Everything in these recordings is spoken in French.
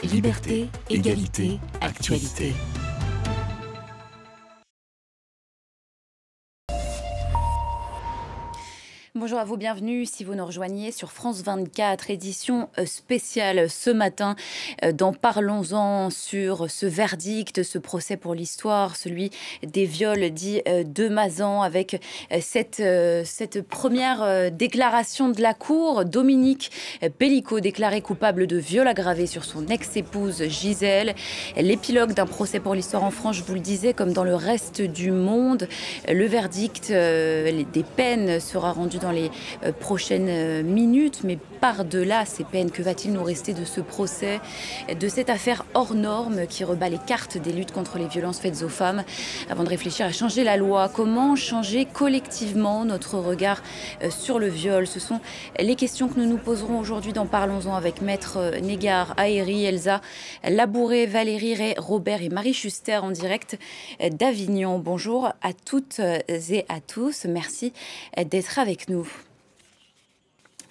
Liberté, égalité, actualité. Bonjour à vous, bienvenue si vous nous rejoignez sur France 24, édition spéciale ce matin dans Parlons-en sur ce verdict, ce procès pour l'histoire, celui des viols dits de Mazan, avec cette première déclaration de la Cour. Dominique Pellicot déclaré coupable de viol aggravé sur son ex-épouse Gisèle. L'épilogue d'un procès pour l'histoire en France, je vous le disais, comme dans le reste du monde. Le verdict des peines sera rendu dans les prochaines minutes, mais par-delà ces peines, que va-t-il nous rester de ce procès, de cette affaire hors norme qui rebat les cartes des luttes contre les violences faites aux femmes? Avant de réfléchir à changer la loi, comment changer collectivement notre regard sur le viol? Ce sont les questions que nous nous poserons aujourd'hui dans Parlons-en avec Maître Négard, Aéry, Elsa Labouré, Valérie Ray, Robert et Marie Schuster en direct d'Avignon. Bonjour à toutes et à tous, merci d'être avec nous.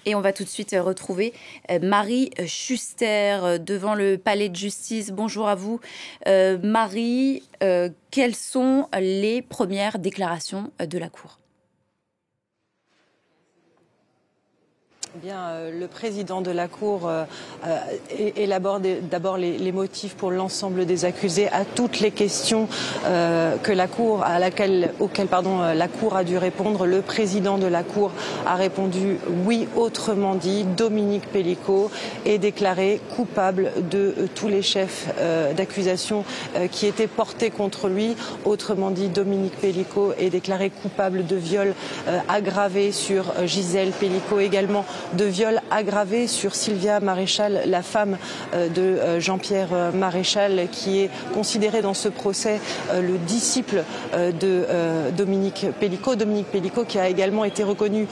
Et on va tout de suite retrouver Marie Schuster devant le palais de justice. Bonjour à vous. Marie, quelles sont les premières déclarations de la Cour ? Bien, le président de la Cour élabore d'abord les motifs pour l'ensemble des accusés à toutes les questions auxquelles la Cour a dû répondre. Le président de la Cour a répondu oui, autrement dit, Dominique Pellicot est déclaré coupable de tous les chefs d'accusation qui étaient portés contre lui. Autrement dit, Dominique Pellicot est déclaré coupable de viol aggravé sur Gisèle Pellicot, également de viol aggravé sur Sylvia Maréchal, la femme de Jean-Pierre Maréchal, qui est considéré dans ce procès le disciple de Dominique Pellicot. Dominique Pellicot qui a également été reconnu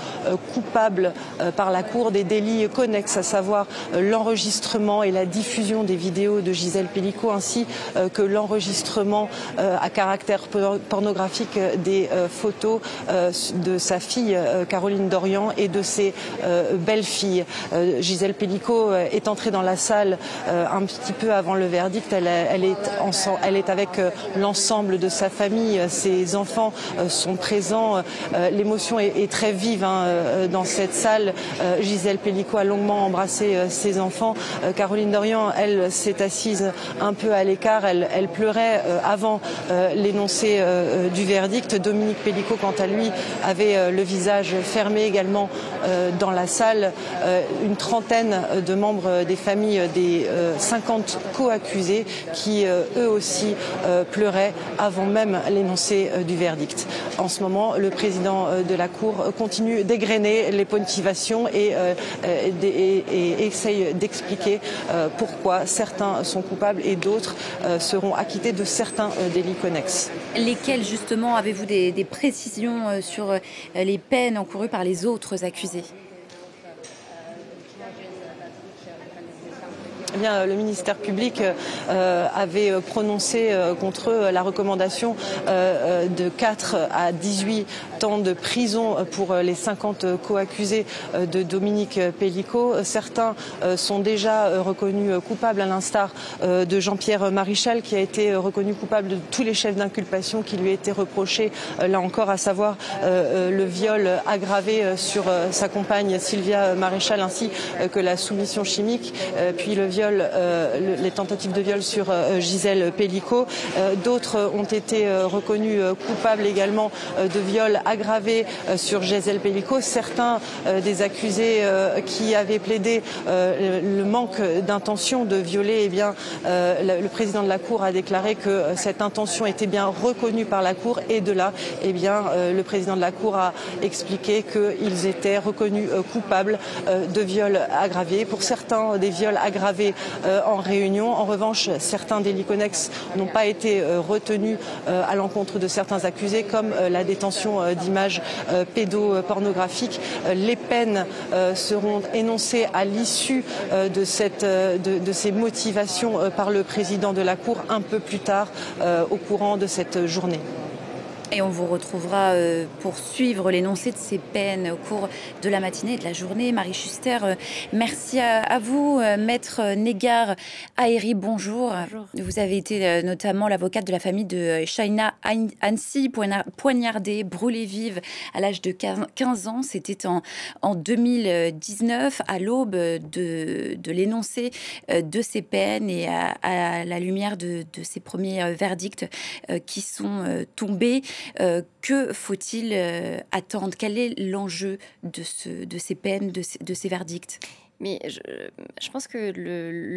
coupable par la Cour des délits connexes, à savoir l'enregistrement et la diffusion des vidéos de Gisèle Pellicot, ainsi que l'enregistrement à caractère pornographique des photos de sa fille Caroline Dorian et de ses belle-fille. Gisèle Pellicot est entrée dans la salle un petit peu avant le verdict. Elle est avec l'ensemble de sa famille. Ses enfants sont présents. L'émotion est très vive dans cette salle. Gisèle Pellicot a longuement embrassé ses enfants. Caroline Dorian, elle, s'est assise un peu à l'écart. Elle pleurait avant l'énoncé du verdict. Dominique Pellicot, quant à lui, avait le visage fermé également dans la salle. Une trentaine de membres des familles des 50 co-accusés qui, eux aussi, pleuraient avant même l'énoncé du verdict. En ce moment, le président de la Cour continue d'égrener les motivations et essaye d'expliquer pourquoi certains sont coupables et d'autres seront acquittés de certains délits connexes. Lesquels, justement, avez-vous des précisions sur les peines encourues par les autres accusés ? Eh bien, le ministère public avait prononcé contre eux la recommandation de 4 à 18 ans de prison pour les 50 co-accusés de Dominique Pellicot. Certains sont déjà reconnus coupables, à l'instar de Jean-Pierre Maréchal, qui a été reconnu coupable de tous les chefs d'inculpation qui lui étaient reprochés, là encore, à savoir le viol aggravé sur sa compagne Sylvia Maréchal, ainsi que la soumission chimique, puis le viol, les tentatives de viol sur Gisèle Pellicot. D'autres ont été reconnus coupables également de viol aggravé sur Gisèle Pellicot. Certains des accusés qui avaient plaidé le manque d'intention de violer, eh bien, le président de la Cour a déclaré que cette intention était bien reconnue par la Cour, et de là, eh bien, le président de la Cour a expliqué qu'ils étaient reconnus coupables de viol aggravé. Pour certains, des viols aggravés en réunion. En revanche, certains délits connexes n'ont pas été retenus à l'encontre de certains accusés, comme la détention d'images pédopornographiques. Les peines seront énoncées à l'issue de ces motivations par le président de la Cour un peu plus tard au courant de cette journée. Et on vous retrouvera pour suivre l'énoncé de ces peines au cours de la matinée et de la journée. Marie Schuster, merci à vous. Maître Negar Haeri, bonjour. Bonjour. Vous avez été notamment l'avocate de la famille de Shaina Hansi, poignardée, brûlée vive à l'âge de 15 ans. C'était en 2019, à l'aube de l'énoncé de ces peines et à la lumière de ces premiers verdicts qui sont tombés. Que faut-il attendre? Quel est l'enjeu de ces peines, de ces verdicts? Mais je pense que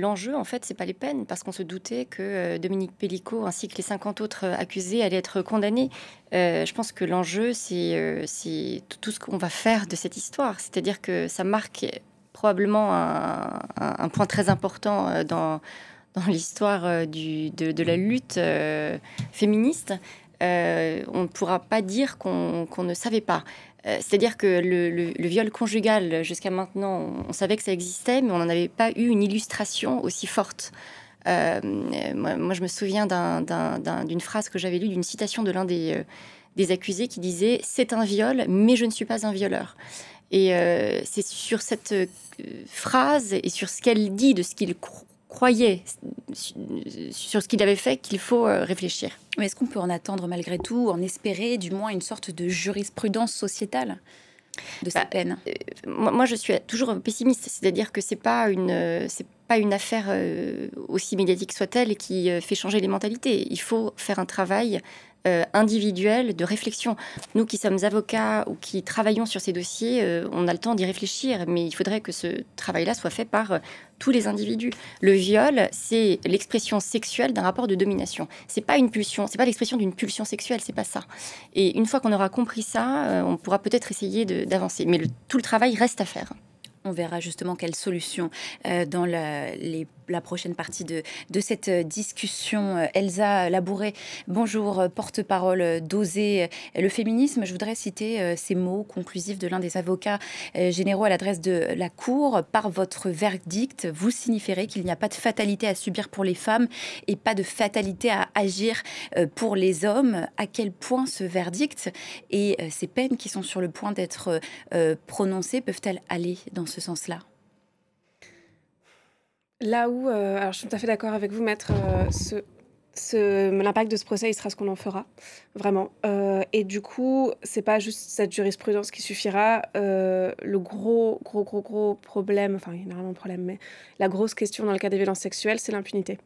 l'enjeu, en fait, c'est pas les peines, parce qu'on se doutait que Dominique Pellicot ainsi que les 50 autres accusés allaient être condamnés. Je pense que l'enjeu, c'est tout ce qu'on va faire de cette histoire. C'est-à-dire que ça marque probablement un point très important dans l'histoire de la lutte féministe. On ne pourra pas dire qu'on ne savait pas. C'est-à-dire que le viol conjugal, jusqu'à maintenant, on savait que ça existait, mais on n'en avait pas eu une illustration aussi forte. Moi, je me souviens d'une phrase que j'avais lue, d'une citation de l'un des accusés qui disait « C'est un viol, mais je ne suis pas un violeur ». Et c'est sur cette phrase et sur ce qu'elle dit de ce qu'il croyait, sur ce qu'il avait fait, qu'il faut réfléchir. Mais est-ce qu'on peut en attendre malgré tout, en espérer du moins une sorte de jurisprudence sociétale de ces peines? Moi, je suis toujours pessimiste, c'est-à-dire que c'est pas une affaire aussi médiatique soit-elle qui fait changer les mentalités. Il faut faire un travail individuel de réflexion. Nous qui sommes avocats ou qui travaillons sur ces dossiers, on a le temps d'y réfléchir, mais il faudrait que ce travail-là soit fait par tous les individus. Le viol, c'est l'expression sexuelle d'un rapport de domination. C'est pas une pulsion, c'est pas l'expression d'une pulsion sexuelle, c'est pas ça. Et une fois qu'on aura compris ça, on pourra peut-être essayer d'avancer. Mais tout le travail reste à faire. On verra justement quelle solution dans la prochaine partie de cette discussion. Elsa Labouré, bonjour, porte-parole d'Oser le féminisme. Je voudrais citer ces mots conclusifs de l'un des avocats généraux à l'adresse de la Cour. Par votre verdict, vous signifierez qu'il n'y a pas de fatalité à subir pour les femmes et pas de fatalité à agir pour les hommes. À quel point ce verdict et ces peines qui sont sur le point d'être prononcées peuvent-elles aller dans ce sens-là? Là où, alors je suis tout à fait d'accord avec vous, maître, l'impact de ce procès, il sera ce qu'on en fera, vraiment. Et du coup, c'est pas juste cette jurisprudence qui suffira. Le gros problème, enfin, il y a énormément de problèmes, mais la grosse question dans le cas des violences sexuelles, c'est l'impunité.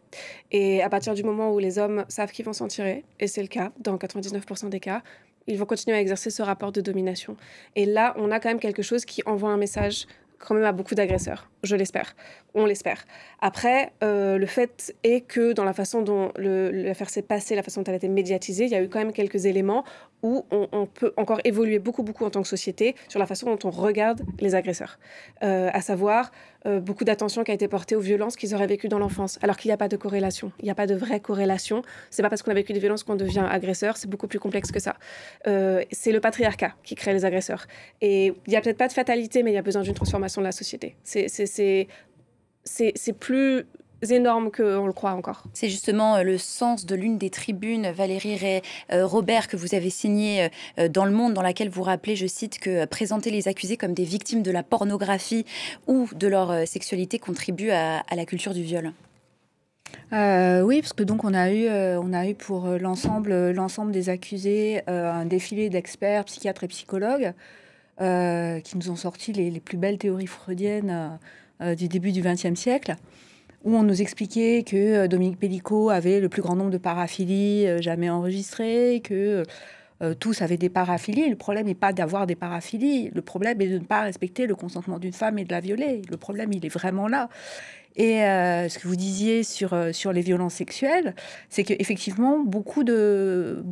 Et à partir du moment où les hommes savent qu'ils vont s'en tirer, et c'est le cas dans 99% des cas, ils vont continuer à exercer ce rapport de domination. Et là, on a quand même quelque chose qui envoie un message quand même à beaucoup d'agresseurs, je l'espère, on l'espère. Après, le fait est que dans la façon dont l'affaire s'est passée, la façon dont elle a été médiatisée, il y a eu quand même quelques éléments où on peut encore évoluer beaucoup en tant que société sur la façon dont on regarde les agresseurs. À savoir, beaucoup d'attention qui a été portée aux violences qu'ils auraient vécues dans l'enfance, alors qu'il n'y a pas de corrélation, il n'y a pas de vraie corrélation. C'est pas parce qu'on a vécu des violences qu'on devient agresseur, c'est beaucoup plus complexe que ça. C'est le patriarcat qui crée les agresseurs. Et il n'y a peut-être pas de fatalité, mais il y a besoin d'une transformation de la société. C'est plus énorme qu'on le croit encore. C'est justement le sens de l'une des tribunes, Valérie Robert, que vous avez signée dans Le Monde, dans laquelle vous rappelez, je cite, que présenter les accusés comme des victimes de la pornographie ou de leur sexualité contribue à la culture du viol. Oui, parce que donc on a eu pour l'ensemble des accusés un défilé d'experts, psychiatres et psychologues qui nous ont sorti les plus belles théories freudiennes du début du XXe siècle, où on nous expliquait que Dominique Pellicot avait le plus grand nombre de paraphilies jamais enregistrées, que tous avaient des paraphilies. Le problème n'est pas d'avoir des paraphilies, le problème est de ne pas respecter le consentement d'une femme et de la violer. Le problème, il est vraiment là. Et ce que vous disiez sur les violences sexuelles, c'est qu'effectivement, beaucoup de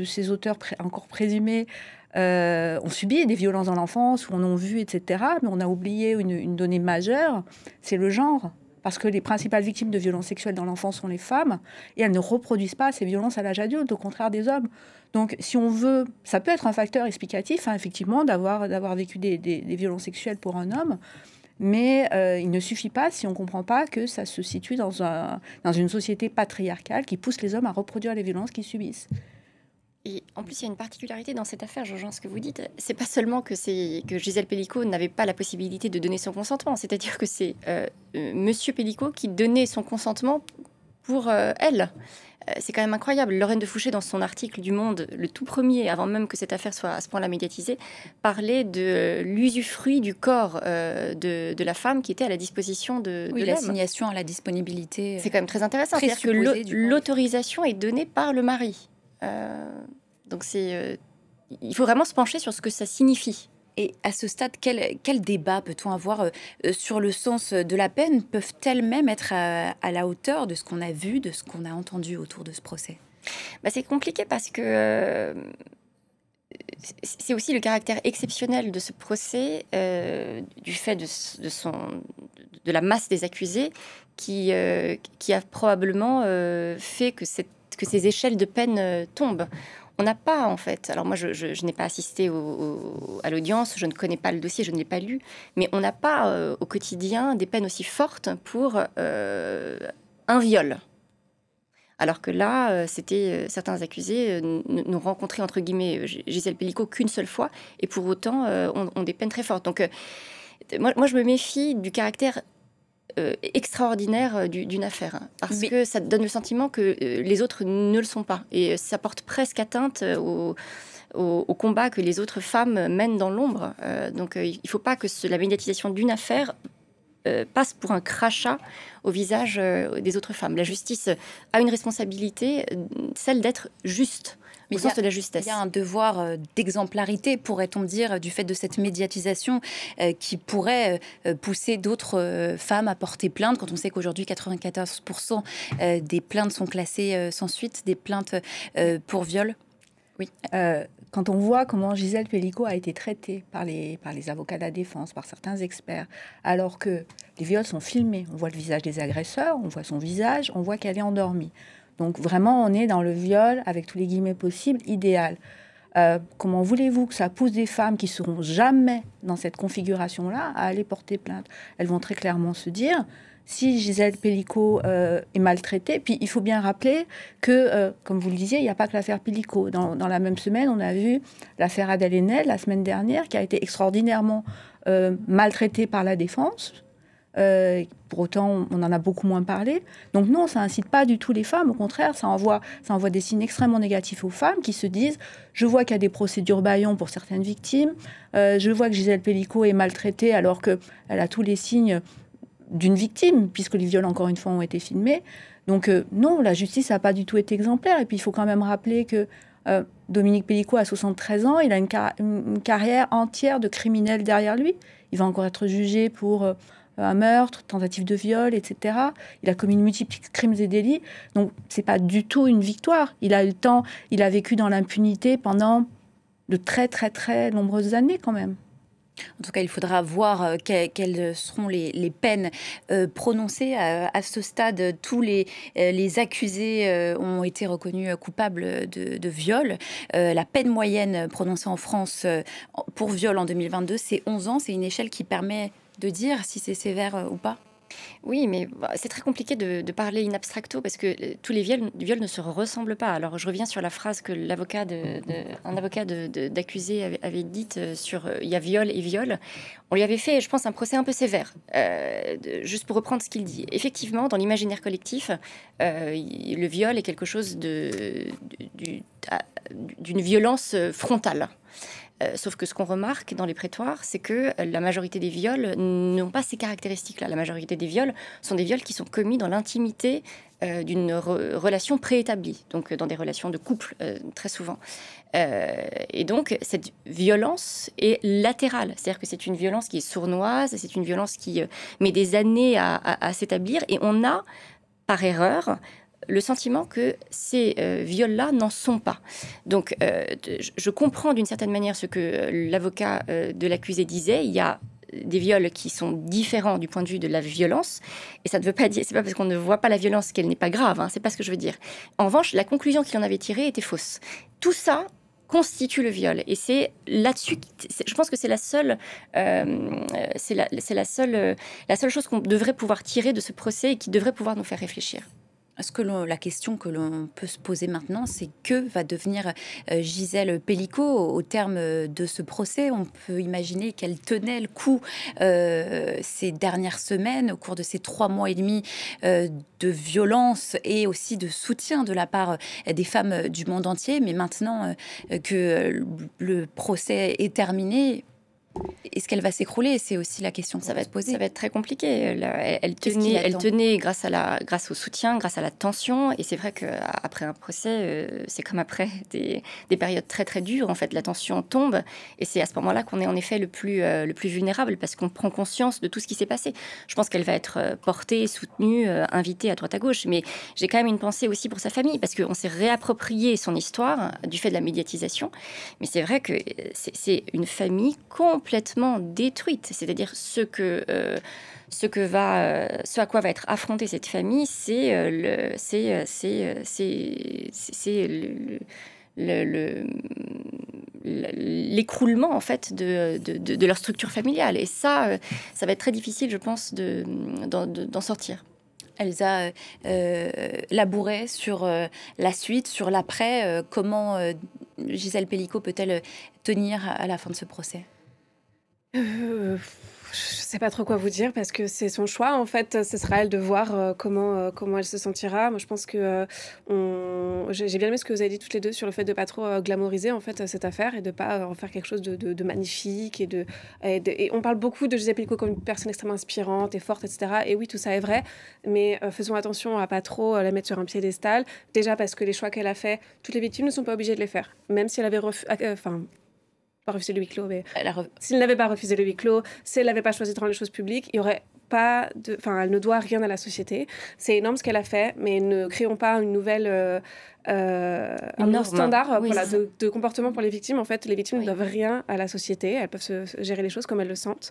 ces auteurs encore présumés ont subi des violences dans l'enfance, ou en ont vu, etc. Mais on a oublié une donnée majeure, c'est le genre. Parce que les principales victimes de violences sexuelles dans l'enfance sont les femmes, et elles ne reproduisent pas ces violences à l'âge adulte, au contraire des hommes. Donc, si on veut, ça peut être un facteur explicatif, effectivement, d'avoir vécu des violences sexuelles pour un homme, mais il ne suffit pas si on ne comprend pas que ça se situe dans une société patriarcale qui pousse les hommes à reproduire les violences qu'ils subissent. Et en plus, il y a une particularité dans cette affaire, je rejoins ce que vous dites. C'est pas seulement que Gisèle Pellicot n'avait pas la possibilité de donner son consentement, c'est-à-dire que c'est Monsieur Pellicot qui donnait son consentement pour elle. C'est quand même incroyable. Lorraine de Fouché, dans son article du Monde, le tout premier, avant même que cette affaire soit à ce point-là médiatisée, parlait de l'usufruit du corps de la femme qui était à la disposition de l'homme. L'assignation à la disponibilité. C'est quand même très intéressant. C'est-à-dire que l'autorisation est donnée par le mari. Donc il faut vraiment se pencher sur ce que ça signifie. Et à ce stade, quel débat peut-on avoir sur le sens de la peine? Peuvent-elles même être à la hauteur de ce qu'on a vu, de ce qu'on a entendu autour de ce procès? C'est compliqué parce que c'est aussi le caractère exceptionnel de ce procès, du fait de la masse des accusés, qui a probablement fait que ces échelles de peine tombent. On n'a pas, en fait, alors moi je n'ai pas assisté à l'audience, je ne connais pas le dossier, je ne l'ai pas lu, mais on n'a pas au quotidien des peines aussi fortes pour un viol. Alors que là, certains accusés n'ont rencontré, entre guillemets, Gisèle Pellicot qu'une seule fois, et pour autant ont des peines très fortes. Donc moi je me méfie du caractère extraordinaire d'une affaire, parce que ça donne le sentiment que les autres ne le sont pas, et ça porte presque atteinte au combat que les autres femmes mènent dans l'ombre. Donc il ne faut pas que la médiatisation d'une affaire passe pour un crachat au visage des autres femmes. La justice a une responsabilité, celle d'être juste. Au sens de la justesse. Il y a un devoir d'exemplarité, pourrait-on dire, du fait de cette médiatisation qui pourrait pousser d'autres femmes à porter plainte, quand on sait qu'aujourd'hui 94% des plaintes sont classées sans suite, des plaintes pour viol. Oui. Quand on voit comment Gisèle Pellicot a été traitée par les avocats de la défense, par certains experts, alors que les viols sont filmés, on voit le visage des agresseurs, on voit son visage, on voit qu'elle est endormie. Donc vraiment, on est dans le viol, avec tous les guillemets possibles, idéal. Comment voulez-vous que ça pousse des femmes qui ne seront jamais dans cette configuration-là à aller porter plainte? Elles vont très clairement se dire, si Gisèle Pellicot est maltraitée, puis il faut bien rappeler que, comme vous le disiez, il n'y a pas que l'affaire Pellicot. Dans la même semaine, on a vu l'affaire Adèle Haenel, la semaine dernière, qui a été extraordinairement maltraitée par la défense. Pour autant, on en a beaucoup moins parlé. Donc non, ça incite pas du tout les femmes. Au contraire, ça envoie des signes extrêmement négatifs aux femmes qui se disent « Je vois qu'il y a des procédures bâillons pour certaines victimes. Je vois que Gisèle Pellicot est maltraitée alors qu'elle a tous les signes d'une victime, puisque les viols, encore une fois, ont été filmés. » Donc non, la justice n'a pas du tout été exemplaire. Et puis, il faut quand même rappeler que Dominique Pellicot a 73 ans. Il a une carrière entière de criminel derrière lui. Il va encore être jugé pour un meurtre, tentative de viol, etc. Il a commis de multiples crimes et délits. Donc, c'est pas du tout une victoire. Il a eu le temps, il a vécu dans l'impunité pendant de très, très, très nombreuses années quand même. En tout cas, il faudra voir quelles seront les peines prononcées. À ce stade, tous les accusés ont été reconnus coupables de viol. La peine moyenne prononcée en France pour viol en 2022, c'est 11 ans. C'est une échelle qui permet de dire si c'est sévère ou pas. Oui, mais c'est très compliqué de parler in abstracto parce que tous les viols ne se ressemblent pas. Alors, je reviens sur la phrase que un avocat d'accusé avait dite sur il y a viol et viol. On lui avait fait, je pense, un procès un peu sévère, juste pour reprendre ce qu'il dit. Effectivement, dans l'imaginaire collectif, le viol est quelque chose d'une violence frontale. Sauf que ce qu'on remarque dans les prétoires, c'est que la majorité des viols n'ont pas ces caractéristiques-là. La majorité des viols sont des viols qui sont commis dans l'intimité d'une relation préétablie, donc dans des relations de couple, très souvent. Et donc, cette violence est latérale. C'est-à-dire que c'est une violence qui est sournoise, c'est une violence qui met des années à s'établir, et on a, par erreur, le sentiment que ces viols-là n'en sont pas. Donc, je comprends d'une certaine manière ce que l'avocat de l'accusé disait. Il y a des viols qui sont différents du point de vue de la violence. Et ça ne veut pas dire, c'est pas parce qu'on ne voit pas la violence qu'elle n'est pas grave. Hein, c'est pas ce que je veux dire. En revanche, la conclusion qu'il en avait tirée était fausse. Tout ça constitue le viol. Et c'est là-dessus, je pense que c'est la seule chose qu'on devrait pouvoir tirer de ce procès et qui devrait pouvoir nous faire réfléchir. La question que l'on peut se poser maintenant, c'est que va devenir Gisèle Pelicot au terme de ce procès? On peut imaginer qu'elle tenait le coup ces dernières semaines, au cours de ces 3 mois et demi de violence et aussi de soutien de la part des femmes du monde entier. Mais maintenant que le procès est terminé, est-ce qu'elle va s'écrouler? C'est aussi la question qu'on va se poser. Ça va être très compliqué. Elle tenait grâce au soutien, grâce à la tension. Et c'est vrai qu'après un procès, c'est comme après des périodes très très dures. En fait, la tension tombe. Et c'est à ce moment-là qu'on est en effet le plus vulnérable, parce qu'on prend conscience de tout ce qui s'est passé. Je pense qu'elle va être portée, soutenue, invitée à droite à gauche. Mais j'ai quand même une pensée aussi pour sa famille, parce qu'on s'est réapproprié son histoire du fait de la médiatisation. Mais c'est vrai que c'est une famille complètement détruite. C'est-à-dire ce à quoi va être affrontée cette famille, c'est l'écroulement en fait de leur structure familiale. Et ça va être très difficile, je pense, d'en sortir. Elsa labourait sur la suite, sur l'après. Comment Gisèle Pelicot peut-elle tenir à la fin de ce procès? Je sais pas trop quoi vous dire, parce que c'est son choix. En fait, ce sera à elle de voir comment elle se sentira. Moi, je pense que j'ai bien aimé ce que vous avez dit toutes les deux sur le fait de pas trop glamouriser en fait cette affaire, et de pas en faire quelque chose de magnifique. Et on parle beaucoup de Gisèle Pelicot comme une personne extrêmement inspirante et forte, etc. Et oui, tout ça est vrai, mais faisons attention à pas trop la mettre sur un piédestal. Déjà parce que les choix qu'elle a fait, toutes les victimes ne sont pas obligées de les faire, même si elle avait pas refusé le huis clos, mais s'il n'avait pas refusé le huis clos, si elle n'avait pas choisi de rendre les choses publiques, il y aurait pas de... Enfin, elle ne doit rien à la société. C'est énorme ce qu'elle a fait, mais ne créons pas une nouvelle... un nouveau standard de comportement pour les victimes. En fait, les victimes ne doivent rien à la société. Elles peuvent se gérer les choses comme elles le sentent.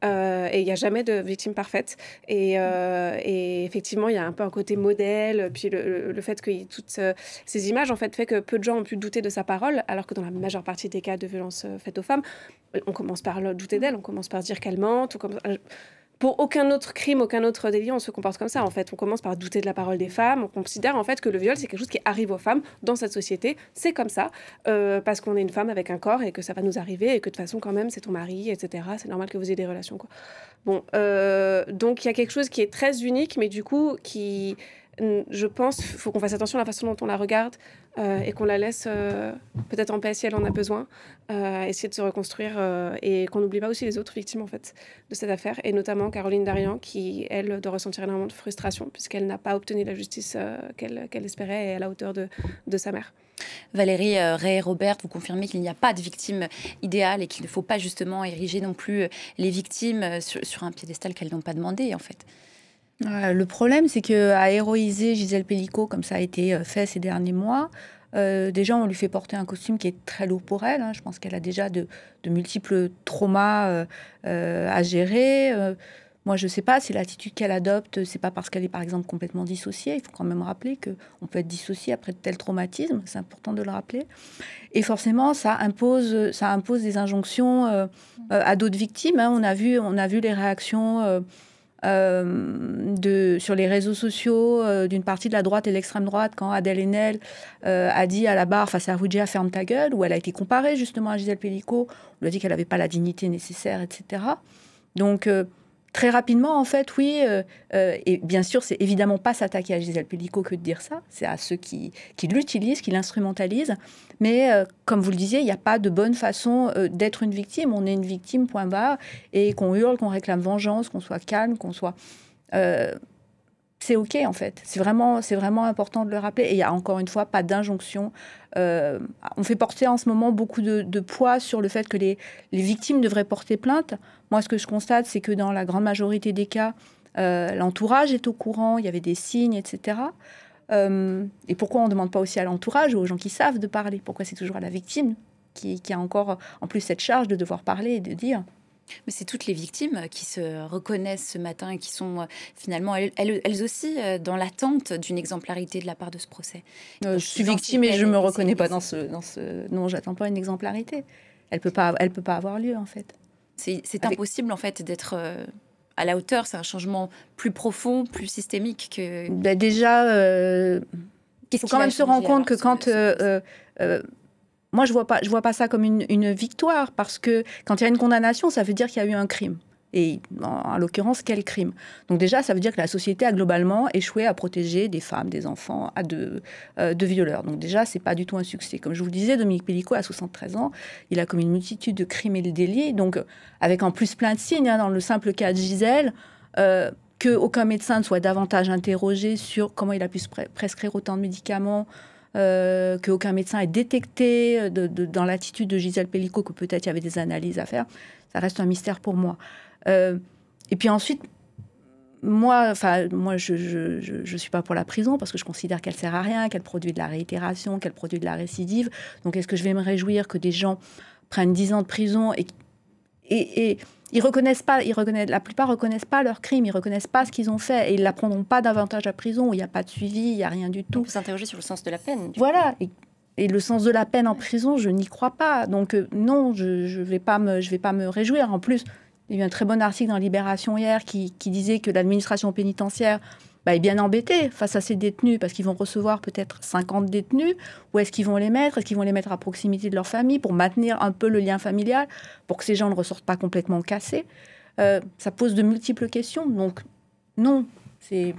Et il n'y a jamais de victime parfaite. Et effectivement, il y a un peu un côté modèle. Puis le fait que toutes ces images, en fait, fait que peu de gens ont pu douter de sa parole, alors que dans la majeure partie des cas de violences faites aux femmes, on commence par douter d'elle, on commence par dire qu'elle mente, pour aucun autre crime, aucun autre délit, on se comporte comme ça, en fait. On commence par douter de la parole des femmes. On considère, en fait, que le viol, c'est quelque chose qui arrive aux femmes dans cette société. C'est comme ça, parce qu'on est une femme avec un corps et que ça va nous arriver et que de toute façon, quand même, c'est ton mari, etc. C'est normal que vous ayez des relations, quoi. Bon, donc il y a quelque chose qui est très unique, mais du coup, je pense qu'il faut qu'on fasse attention à la façon dont on la regarde et qu'on la laisse peut-être en paix si elle en a besoin, essayer de se reconstruire et qu'on n'oublie pas aussi les autres victimes en fait de cette affaire, et notamment Caroline Darian qui, elle, doit ressentir énormément de frustration puisqu'elle n'a pas obtenu la justice qu'elle espérait et à la hauteur de sa mère. Valérie Rey-Robert, vous confirmez qu'il n'y a pas de victime idéale et qu'il ne faut pas justement ériger non plus les victimes sur un piédestal qu'elles n'ont pas demandé en fait. Le problème, c'est qu'à héroïser Gisèle Pelicot, comme ça a été fait ces derniers mois, déjà, on lui fait porter un costume qui est très lourd pour elle. Je pense qu'elle a déjà de multiples traumas à gérer. Moi, je ne sais pas si l'attitude qu'elle adopte, c'est pas parce qu'elle est, par exemple, complètement dissociée. Il faut quand même rappeler qu'on peut être dissocié après de tels traumatismes. C'est important de le rappeler. Et forcément, ça impose des injonctions à d'autres victimes. On a vu les réactions... sur les réseaux sociaux d'une partie de la droite et de l'extrême droite quand Adèle Haenel a dit à la barre face à Rougia ferme ta gueule, où elle a été comparée justement à Gisèle Pelicot. On lui a dit qu'elle n'avait pas la dignité nécessaire, etc. Donc très rapidement, en fait, oui, et bien sûr, c'est évidemment pas s'attaquer à Gisèle Pelicot que de dire ça, c'est à ceux qui l'utilisent, qui l'instrumentalisent, mais comme vous le disiez, il n'y a pas de bonne façon d'être une victime, on est une victime, point barre, et qu'on hurle, qu'on réclame vengeance, qu'on soit calme, qu'on soit... c'est OK, en fait. C'est vraiment important de le rappeler. Et il n'y a encore une fois pas d'injonction. On fait porter en ce moment beaucoup de poids sur le fait que les victimes devraient porter plainte. Moi, ce que je constate, c'est que dans la grande majorité des cas, l'entourage est au courant, il y avait des signes, etc. Et pourquoi on ne demande pas aussi à l'entourage, aux gens qui savent de parler? Pourquoi c'est toujours à la victime qui a encore, en plus, cette charge de devoir parler et de dire? Mais c'est toutes les victimes qui se reconnaissent ce matin et qui sont finalement elles aussi dans l'attente d'une exemplarité de la part de ce procès. Je suis victime et je ne me reconnais pas dans ce... Non, j'attends pas une exemplarité. Elle peut pas avoir lieu, en fait. C'est impossible, en fait, d'être à la hauteur? C'est un changement plus profond, plus systémique que... Déjà, il faut quand même se rendre compte que quand... moi, je vois pas ça comme une victoire, parce que quand il y a une condamnation, ça veut dire qu'il y a eu un crime. Et en l'occurrence, quel crime? Donc déjà, ça veut dire que la société a globalement échoué à protéger des femmes, des enfants de violeurs. Donc déjà, c'est pas du tout un succès. Comme je vous le disais, Dominique Pellicot a 73 ans. Il a commis une multitude de crimes et de délits. Donc avec en plus plein de signes, dans le simple cas de Gisèle, qu'aucun médecin ne soit davantage interrogé sur comment il a pu se prescrire autant de médicaments, qu'aucun médecin ait détecté dans l'attitude de Gisèle Pellicot que peut-être il y avait des analyses à faire. Ça reste un mystère pour moi. Et puis ensuite, moi, je suis pas pour la prison parce que je considère qu'elle sert à rien, qu'elle produit de la réitération, qu'elle produit de la récidive. Donc, est-ce que je vais me réjouir que des gens prennent 10 ans de prison et ils reconnaissent pas, la plupart reconnaissent pas leurs crimes, ils reconnaissent pas ce qu'ils ont fait et ils l'apprendront pas davantage à prison où il n'y a pas de suivi, il y a rien du tout. On peut s'interroger sur le sens de la peine. Voilà. Et le sens de la peine en prison, je n'y crois pas. Donc non, je vais pas me réjouir. En plus, il y a eu un très bon article dans Libération hier qui disait que l'administration pénitentiaire est bien embêtée face à ces détenus parce qu'ils vont recevoir peut-être 50 détenus. Où est-ce qu'ils vont les mettre? Est-ce qu'ils vont les mettre à proximité de leur famille pour maintenir un peu le lien familial, pour que ces gens ne ressortent pas complètement cassés? Ça pose de multiples questions. Donc non, c'est...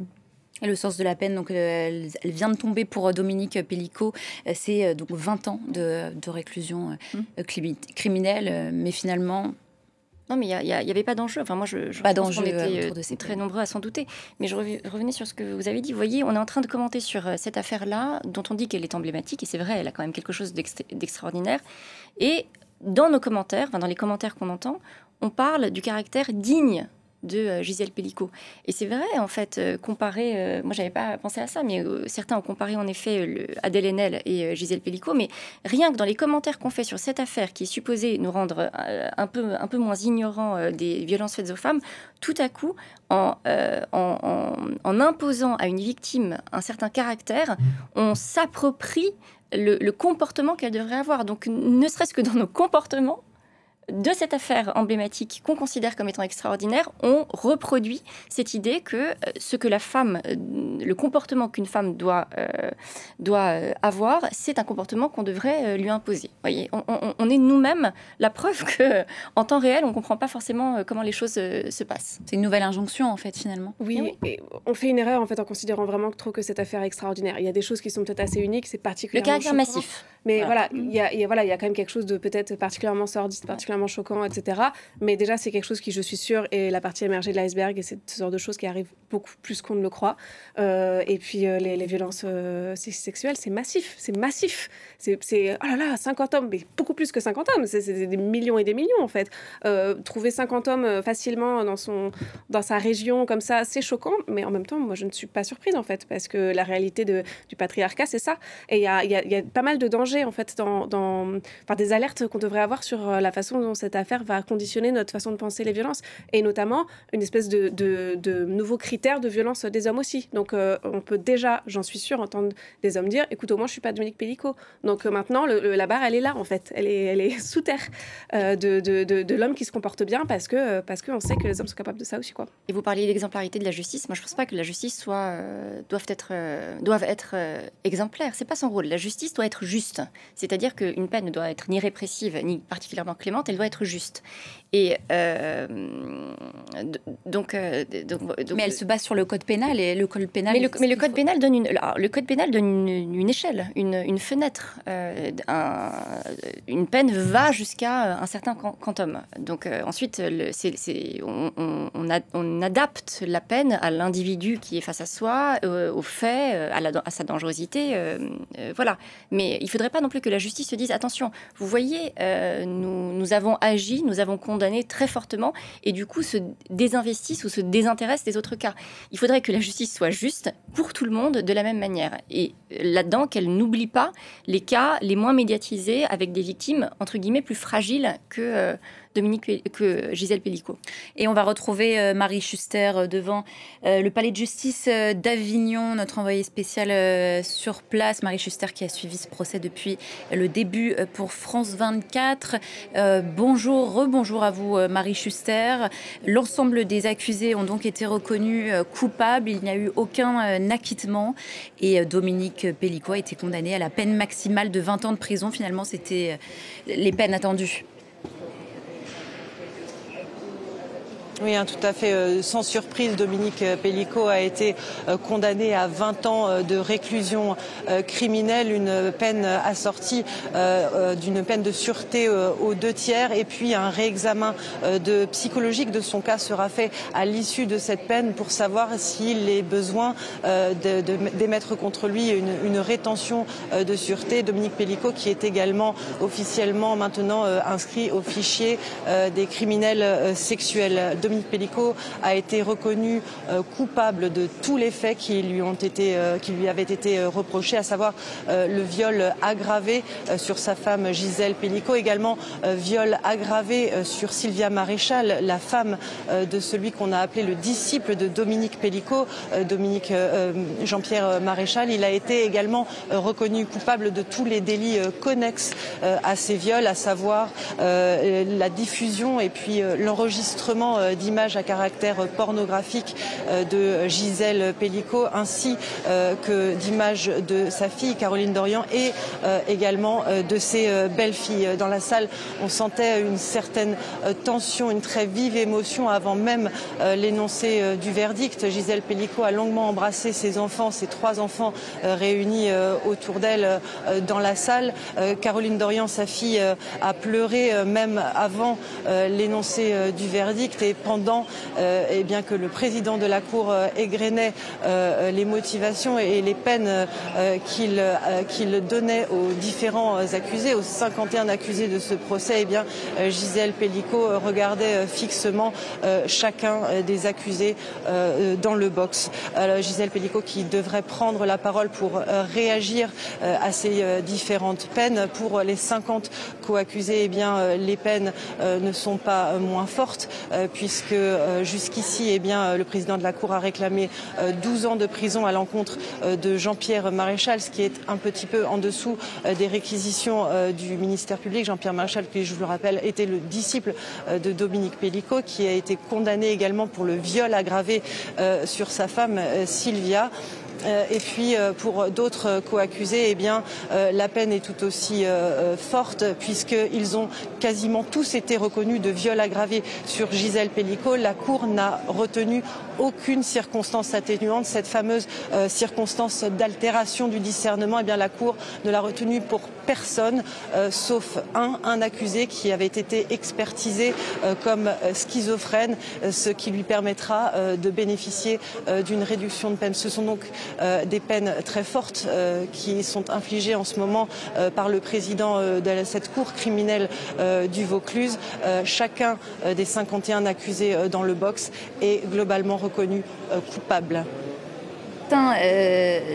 Et le sens de la peine, donc, elle vient de tomber pour Dominique Pellicot. C'est donc 20 ans de réclusion criminelle, mais finalement... Non, mais il n'y avait pas d'enjeu. Enfin, moi, je pas pense qu'on d'enjeu était autour de ces très peines. nombreux à s'en douter. Mais je revenais sur ce que vous avez dit. Vous voyez, on est en train de commenter sur cette affaire-là, dont on dit qu'elle est emblématique. Et c'est vrai, elle a quand même quelque chose d'extraordinaire. Et dans nos commentaires, dans les commentaires qu'on entend, on parle du caractère digne de Gisèle Pellicot. Et c'est vrai, en fait, comparer... moi, j'avais pas pensé à ça, mais certains ont comparé, en effet, Adèle Haenel et Gisèle Pellicot. Mais rien que dans les commentaires qu'on fait sur cette affaire, qui est supposée nous rendre un peu moins ignorants des violences faites aux femmes, tout à coup, en imposant à une victime un certain caractère, on s'approprie le comportement qu'elle devrait avoir. Donc, ne serait-ce que dans nos comportements, de cette affaire emblématique qu'on considère comme étant extraordinaire, on reproduit cette idée que ce que la femme, le comportement qu'une femme doit avoir, c'est un comportement qu'on devrait lui imposer. Vous voyez, on est nous-mêmes la preuve que, en temps réel, on ne comprend pas forcément comment les choses se passent. C'est une nouvelle injonction, en fait, finalement. Oui, et on fait une erreur, en fait, en considérant vraiment que cette affaire est extraordinaire. Il y a des choses qui sont peut-être assez uniques, c'est particulièrement le caractère choquant, massif. Mais voilà, il y a quand même quelque chose de peut-être particulièrement sordide, particulièrement choquant, etc. Mais déjà, c'est quelque chose qui, je suis sûre, est la partie émergée de l'iceberg, et c'est ce genre de choses qui arrivent beaucoup plus qu'on ne le croit. Et puis, les violences sexuelles, c'est massif. C'est, oh là là, 50 hommes, mais beaucoup plus que 50 hommes. C'est des millions et des millions, en fait. Trouver 50 hommes facilement dans sa région, comme ça, c'est choquant. Mais en même temps, moi, je ne suis pas surprise, en fait, parce que la réalité du patriarcat, c'est ça. Et il y a pas mal de dangers, en fait, des alertes qu'on devrait avoir sur la façon dont cette affaire va conditionner notre façon de penser les violences, et notamment une espèce de nouveaux critères de violence des hommes aussi. Donc on peut déjà, j'en suis sûre, entendre des hommes dire « écoute, au moins je suis pas Dominique Pellicot ». Donc maintenant, la barre, elle est là, en fait. Elle est sous terre de l'homme qui se comporte bien parce qu'on sait que les hommes sont capables de ça aussi, quoi. Et vous parliez d'exemplarité de la justice. Moi, je pense pas que la justice doive être exemplaire. C'est pas son rôle. La justice doit être juste. C'est-à-dire qu'une peine ne doit être ni répressive, ni particulièrement clémente, elle doit être juste. Et donc, mais elle se base sur le code pénal, et le code pénal... Mais le code pénal donne une échelle, une fenêtre. Une peine va jusqu'à un certain quantum. Donc ensuite, on adapte la peine à l'individu qui est face à soi, aux faits, à sa dangerosité. Voilà. Mais il ne faudrait pas non plus que la justice se dise « attention, vous voyez, nous avons agi, nous avons condamné très fortement, et du coup se désinvestissent ou se désintéressent des autres cas ». Il faudrait que la justice soit juste pour tout le monde de la même manière. Et là-dedans, qu'elle n'oublie pas les cas les moins médiatisés avec des victimes, entre guillemets, plus fragiles que que Gisèle Pelicot. Et on va retrouver Marie Schuster devant le palais de justice d'Avignon, notre envoyée spéciale sur place. Marie Schuster qui a suivi ce procès depuis le début pour France 24. Bonjour, rebonjour à vous Marie Schuster. L'ensemble des accusés ont donc été reconnus coupables. Il n'y a eu aucun acquittement et Dominique Pelicot a été condamné à la peine maximale de 20 ans de prison. Finalement, c'était les peines attendues. Oui, tout à fait. Sans surprise, Dominique Pelicot a été condamné à 20 ans de réclusion criminelle, une peine assortie d'une peine de sûreté aux 2/3 et puis un réexamen psychologique de son cas sera fait à l'issue de cette peine pour savoir s'il est besoin d'émettre contre lui une rétention de sûreté. Dominique Pelicot qui est également officiellement maintenant inscrit au fichier des criminels sexuels. Dominique Pelicot a été reconnu coupable de tous les faits qui lui avaient été reprochés, à savoir le viol aggravé sur sa femme Gisèle Pelicot, également viol aggravé sur Sylvia Maréchal, la femme de celui qu'on a appelé le disciple de Dominique Pelicot, Jean-Pierre Maréchal. Il a été également reconnu coupable de tous les délits connexes à ces viols, à savoir la diffusion et puis l'enregistrement d'images à caractère pornographique de Gisèle Pelicot ainsi que d'images de sa fille Caroline Dorian et également de ses belles-filles. Dans la salle, on sentait une certaine tension, une très vive émotion avant même l'énoncé du verdict. Gisèle Pelicot a longuement embrassé ses enfants, ses 3 enfants réunis autour d'elle dans la salle. Caroline Dorian, sa fille, a pleuré même avant l'énoncé du verdict et pendant bien que le président de la Cour égrenait les motivations et les peines qu'il donnait aux différents accusés, aux 51 accusés de ce procès, bien Gisèle Pelicot regardait fixement chacun des accusés dans le box. Gisèle Pelicot qui devrait prendre la parole pour réagir à ces différentes peines. Pour les 50 co-accusés, les peines ne sont pas moins fortes puisque jusqu'ici, le président de la Cour a réclamé 12 ans de prison à l'encontre de Jean-Pierre Maréchal, ce qui est un petit peu en dessous des réquisitions du ministère public. Jean-Pierre Maréchal, qui, je vous le rappelle, était le disciple de Dominique Pelicot, qui a été condamné également pour le viol aggravé sur sa femme Sylvia. Et puis pour d'autres co-accusés, la peine est tout aussi forte puisqu'ils ont quasiment tous été reconnus de viol aggravé sur Gisèle Pelicot. La Cour n'a retenu aucune circonstance atténuante. Cette fameuse circonstance d'altération du discernement, la Cour ne l'a retenue pour personne, sauf un accusé qui avait été expertisé comme schizophrène, ce qui lui permettra de bénéficier d'une réduction de peine. Ce sont donc des peines très fortes qui sont infligées en ce moment par le président de cette cour criminelle du Vaucluse. Chacun des 51 accusés dans le box est globalement reconnu coupable. Certains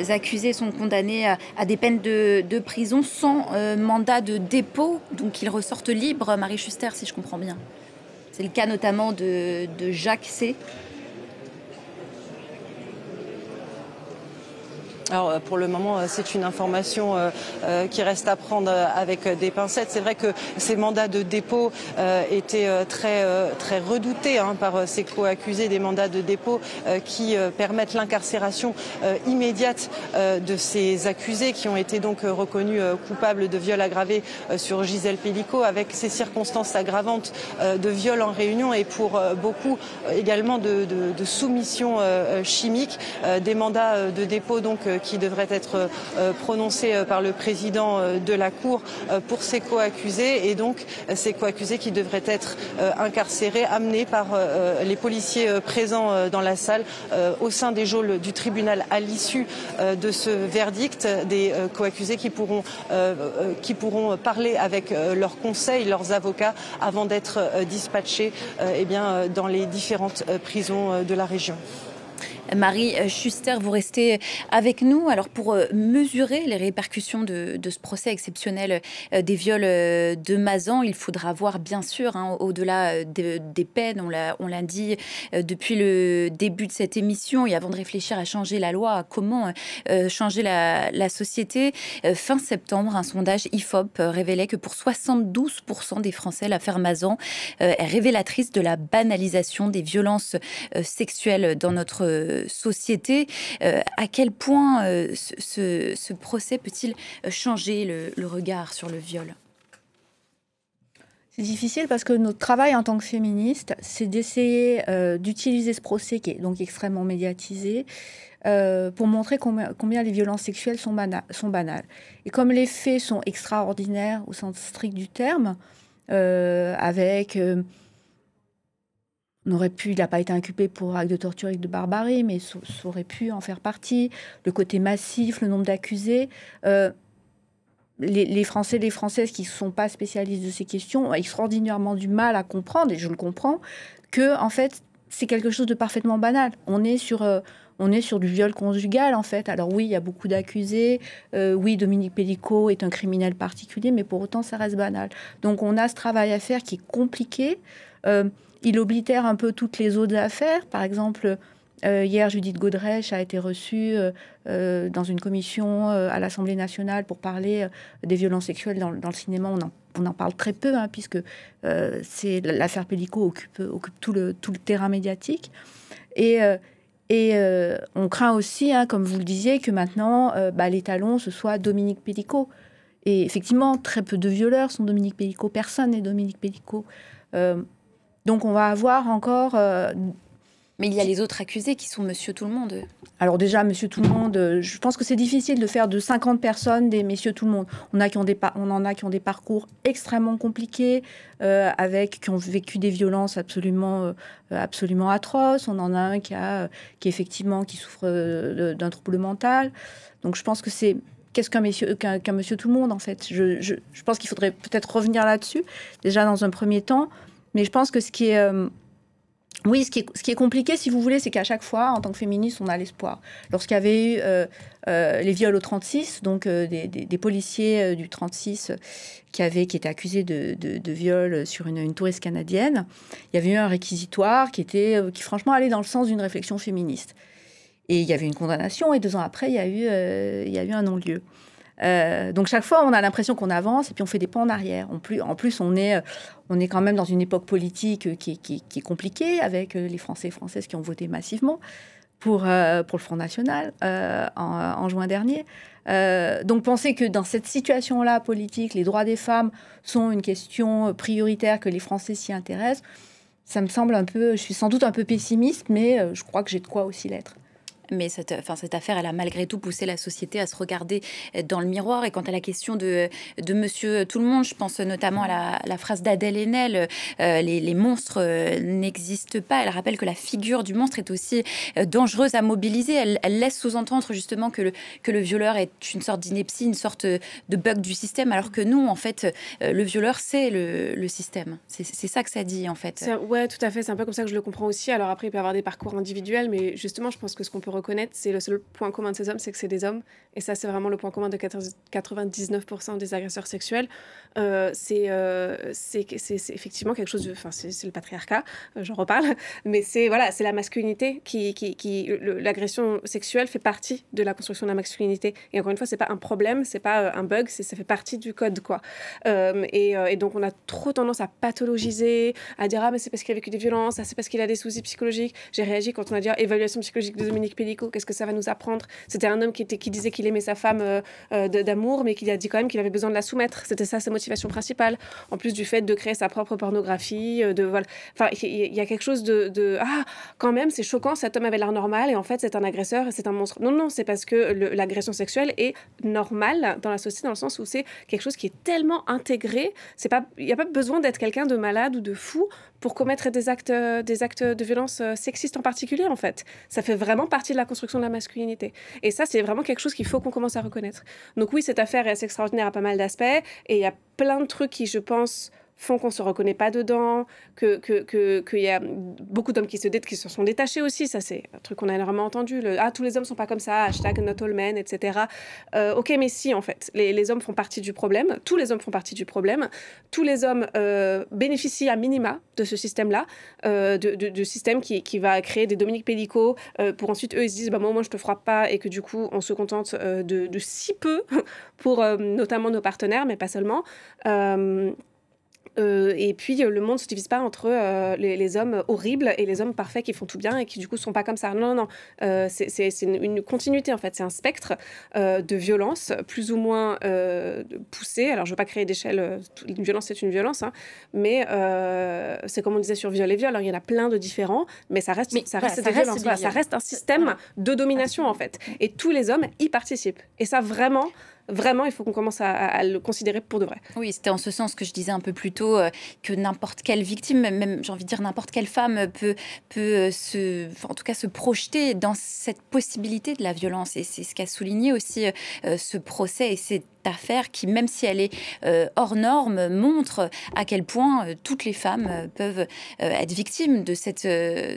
accusés sont condamnés à des peines de prison sans mandat de dépôt, donc ils ressortent libres, Marie Schuster, si je comprends bien. C'est le cas notamment de Jacques C. Alors pour le moment, c'est une information qui reste à prendre avec des pincettes. C'est vrai que ces mandats de dépôt étaient très redoutés par ces co-accusés, des mandats de dépôt qui permettent l'incarcération immédiate de ces accusés qui ont été donc reconnus coupables de viol aggravé sur Gisèle Pelicot, avec ces circonstances aggravantes de viol en réunion et pour beaucoup également de soumission chimique, des mandats de dépôt donc qui devrait être prononcé par le président de la Cour pour ces co-accusés et donc ces co-accusés qui devraient être incarcérés, amenés par les policiers présents dans la salle au sein des geôles du tribunal à l'issue de ce verdict, des co-accusés qui pourront parler avec leurs conseils, leurs avocats avant d'être dispatchés dans les différentes prisons de la région. Marie Schuster, vous restez avec nous. Alors pour mesurer les répercussions de ce procès exceptionnel des viols de Mazan, il faudra voir bien sûr, hein, au-delà des peines, on l'a dit depuis le début de cette émission, et avant de réfléchir à changer la loi, à comment changer la société. Fin septembre, un sondage IFOP révélait que pour 72% des Français, l'affaire Mazan est révélatrice de la banalisation des violences sexuelles dans notre société. À quel point ce procès peut-il changer le regard sur le viol ? C'est difficile parce que notre travail en tant que féministe, c'est d'essayer d'utiliser ce procès qui est donc extrêmement médiatisé pour montrer combien les violences sexuelles sont banales. Et comme les faits sont extraordinaires au sens strict du terme, avec... il n'a pas été inculpé pour acte de torture et de barbarie, mais ça aurait pu en faire partie. Le côté massif, le nombre d'accusés. Les Français, les Françaises qui ne sont pas spécialistes de ces questions ont extraordinairement du mal à comprendre, et je le comprends, que en fait, c'est quelque chose de parfaitement banal. On est sur du viol conjugal, en fait. Alors oui, il y a beaucoup d'accusés. Oui, Dominique Pellicot est un criminel particulier, mais pour autant, ça reste banal. Donc on a ce travail à faire qui est compliqué. Il oblitère un peu toutes les autres affaires. Par exemple, hier, Judith Godrèche a été reçue dans une commission à l'Assemblée nationale pour parler des violences sexuelles dans le cinéma. On en parle très peu, hein, puisque l'affaire Pellicot occupe tout le terrain médiatique. Et on craint aussi, hein, comme vous le disiez, que maintenant, l'étalon, ce soit Dominique Pellicot. Et effectivement, très peu de violeurs sont Dominique Pellicot. Personne n'est Dominique Pellicot. Donc on va avoir encore... Mais il y a les autres accusés qui sont Monsieur Tout-le-Monde. Alors déjà, Monsieur Tout-le-Monde, je pense que c'est difficile de faire de 50 personnes des Messieurs Tout-le-Monde. On en a qui ont des parcours extrêmement compliqués, qui ont vécu des violences absolument atroces. On en a un qui souffre d'un trouble mental. Donc je pense que c'est... Qu'est-ce qu'un Monsieur Tout-le-Monde, en fait ? Je pense qu'il faudrait peut-être revenir là-dessus, déjà dans un premier temps. Mais je pense que ce qui est compliqué, si vous voulez, c'est qu'à chaque fois, en tant que féministe, on a l'espoir. Lorsqu'il y avait eu les viols au 36, donc des policiers du 36 qui étaient accusés de viol sur une touriste canadienne, il y avait eu un réquisitoire qui franchement allait dans le sens d'une réflexion féministe. Et il y avait une condamnation, et 2 ans après, il y a eu un non-lieu. Donc chaque fois, on a l'impression qu'on avance et puis on fait des pas en arrière. En plus, on est quand même dans une époque politique qui est compliquée, avec les Français et Françaises qui ont voté massivement pour le Front National en juin dernier. Donc penser que dans cette situation-là politique, les droits des femmes sont une question prioritaire, que les Français s'y intéressent, ça me semble je suis sans doute un peu pessimiste, mais je crois que j'ai de quoi aussi l'être. Mais cette affaire, elle a malgré tout poussé la société à se regarder dans le miroir. Et quant à la question de Monsieur Tout-le-Monde, je pense notamment à la phrase d'Adèle Haenel, les monstres n'existent pas. Elle rappelle que la figure du monstre est aussi dangereuse à mobiliser. Elle laisse sous-entendre justement que le violeur est une sorte d'ineptie, une sorte de bug du système, alors que nous, en fait, le violeur, c'est le système. C'est ça que ça dit, en fait. Ouais, tout à fait. C'est un peu comme ça que je le comprends aussi. Alors après, il peut y avoir des parcours individuels, mais justement, je pense que ce qu'on peut reconnaître, c'est le seul point commun de ces hommes, c'est que c'est des hommes. Et ça, c'est vraiment le point commun de 99% des agresseurs sexuels. C'est effectivement quelque chose de... Enfin, c'est le patriarcat, j'en reparle. Mais c'est la masculinité l'agression sexuelle fait partie de la construction de la masculinité. Et encore une fois, c'est pas un problème, c'est pas un bug, ça fait partie du code, quoi. Et donc, on a trop tendance à pathologiser, à dire « Ah, mais c'est parce qu'il a vécu des violences, c'est parce qu'il a des soucis psychologiques. » J'ai réagi quand on a dit « Évaluation psychologique de Dominique Pellicot, qu'est-ce que ça va nous apprendre ?» C'était un homme qui disait qu'il aimait sa femme d'amour, mais qu'il a dit quand même qu'il avait besoin de la soumettre. C'était ça sa motivation principale. En plus du fait de créer sa propre pornographie, voilà. Enfin, il y a quelque chose de ah, quand même, c'est choquant, cet homme avait l'air normal, et en fait, c'est un agresseur et c'est un monstre. Non, c'est parce que l'agression sexuelle est normale dans la société, dans le sens où c'est quelque chose qui est tellement intégré. Il n'y a pas besoin d'être quelqu'un de malade ou de fou pour commettre des actes de violence sexistes en particulier, en fait. Ça fait vraiment partie de la construction de la masculinité. Et ça, c'est vraiment quelque chose qu'il faut qu'on commence à reconnaître. Donc oui, cette affaire est assez extraordinaire à pas mal d'aspects, et il y a plein de trucs qui, je pense, font qu'on ne se reconnaît pas dedans, qu'il y a beaucoup d'hommes qui se sont détachés aussi. Ça, c'est un truc qu'on a énormément entendu. Tous les hommes ne sont pas comme ça, #NotAllMen, etc. Ok, mais si, en fait. Les hommes font partie du problème. Tous les hommes font partie du problème. Tous les hommes bénéficient à minima de ce système-là, de système qui va créer des Dominique Pellicot pour ensuite, eux, ils se disent, moi, je te frappe pas, et que du coup, on se contente de si peu pour notamment nos partenaires, mais pas seulement. Et puis, le monde ne se divise pas entre les hommes horribles et les hommes parfaits qui font tout bien et qui, du coup, ne sont pas comme ça. Non. C'est une continuité, en fait. C'est un spectre de violence plus ou moins poussée. Alors, je ne veux pas créer d'échelle. Une violence, c'est une violence. Hein, mais c'est comme on disait sur viol et viol. Alors, il y en a plein de différents, mais ça reste des violences. Voilà, ça reste un système de domination, en fait. Et tous les hommes y participent. Et ça, vraiment, il faut qu'on commence à le considérer pour de vrai. Oui, c'était en ce sens que je disais un peu plus tôt que n'importe quelle victime, même j'ai envie de dire n'importe quelle femme peut en tout cas se projeter dans cette possibilité de la violence. Et c'est ce qu'a souligné aussi ce procès et cette affaire qui, même si elle est hors norme, montre à quel point toutes les femmes peuvent être victimes de cette